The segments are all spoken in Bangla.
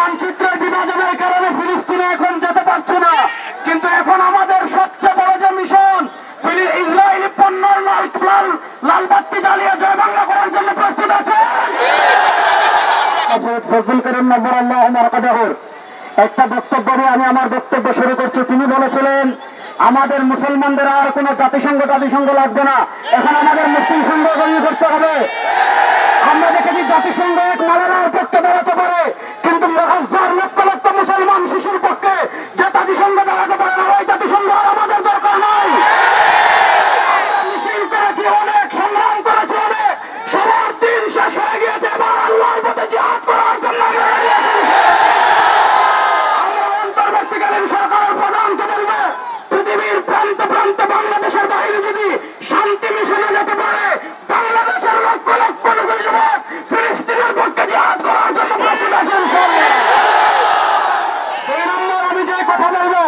মানচিত্রে বিভাজনের কারণে ফিলিস্তিনে এখন যেতে পারছে না, কিন্তু এখন আমাদের সবচেয়ে বড় যে মিশন, ইসরায়েলি পণ্যের লাল বাতি জ্বালিয়ে জয় বাংলা করার জন্য প্রস্তুত আছে। ফজলুল করিম নম্বর আল্লাহ মারকাদাহুর একটা বক্তব্য নিয়ে আমি আমার বক্তব্য শুরু করছি। তিনি বলেছিলেন আমাদের মুসলমানদের আর কোন জাতিসংঘ লাগবে না, এখন আমাদের মুসলিম সংঘ গঠন করতে হবে। আমরা দেখেছি জাতিসংঘ এক মালানার পক্ষে দাঁড়াতে পারে, কিন্তু হাজার লক্ষ লক্ষ মুসলমান শিশুর পক্ষে যে জাতিসংঘ দাঁড়াতে পারে না, ওই জাতিসংঘ আর আমাদের দরকার নাই। মিছিল করেছি অনেক, সংগ্রাম করেছি অনেক, সবার দিন শেষ হয়ে গিয়েছে। এবার আল্লাহর পথে জিহাদ করার জন্য আমরা অন্তর্বর্তীকালীন সরকারের প্রধানকে বলবে, পৃথিবীর প্রান্তে প্রান্তে বাংলাদেশের বাইরে যদি শান্তি মিশনে যেতে পারে, বাংলাদেশের লক্ষ লক্ষ যুবক ফিলিস্তিনের পক্ষে জিহাদ করার জন্য প্রস্তুত আছেন। দুই নম্বর আমি যে কথা বলবো,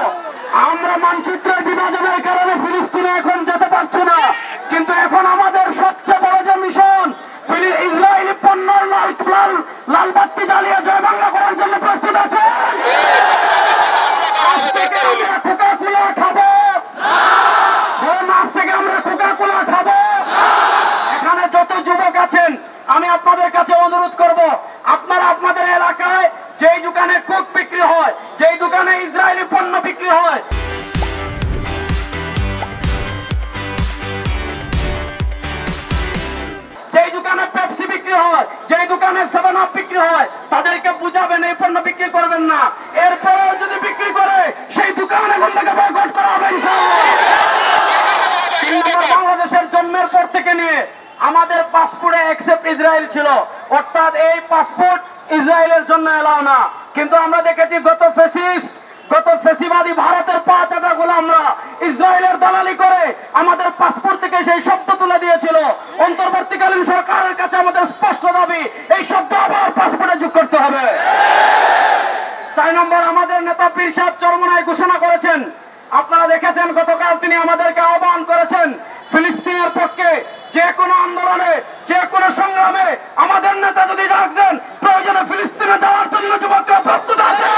আমরা মানচিত্রের বিভাজনের কারণে ফিলিস্তিনে এখন যেতে পারছি না, কিন্তু এখন আমাদের সবচেয়ে বড় যে মিশন, ইসরায়েলি পণ্যের লাল বাতি জ্বালিয়ে জয় বাংলা করার জন্য প্রস্তুত আছে। আজ থেকে আমরা কোকা-কোলা খাবো, আজ থেকে আমরা কোকা-কোলা খাবো। এখানে যত যুবক আছেন আমি আপনাদের কাছে অনুরোধ করব, আপনারা আপনাদের এলাকায় যেই দোকানে কোক বিক্রি হয়, যেই দোকানে ইসরায়েলি পণ্য বিক্রি হয়, যেই দোকানে পেপসি বিক্রি হয়, যেই দোকানে 7 আপ বিক্রি হয়, তাদেরকে বুঝাবেন এই পণ্য বিক্রি করবেন না। এরপরেও যদি বিক্রি করে সেই দোকান এখন থেকে বয়কট করা হবে ইনশাআল্লাহ। বাংলাদেশের জন্মের পর থেকে নিয়ে আমাদের পাসপোর্টে এক্সেপ্ট ইসরায়েল ছিল, অর্থাৎ এই পাসপোর্ট ইসরায়েলের জন্য এলাও না। কিন্তু আমরা দেখেছি গত ফেসিবাদী ভারতের 5 টাকা গোলামরা ইসরায়েলের দালালি করে আমাদের পাসপোর্ট থেকে সেই শব্দ তুলে দিয়েছিল। অন্তর্বর্তীকালীন সরকারের কাছে আমাদের স্পষ্ট দাবি, এই শব্দ আবার পাসপোর্টে যোগ করতে হবে। 4 নম্বর, আমাদের নেতা পীর সাহেব চরমনায় ঘোষণা করেছেন, আপনারা দেখেছেন গতকাল তিনি আমাদেরকে আহ্বান করেছেন ফিলিস্তিনের পক্ষে যে কোনো আন্দোলনে, যে কোনো সংগ্রামে আমাদের নেতা যদি ডাক দেন, প্রয়োজনে ফিলিস্তিনে যাওয়ার জন্য যুবকরা প্রস্তুত আছে।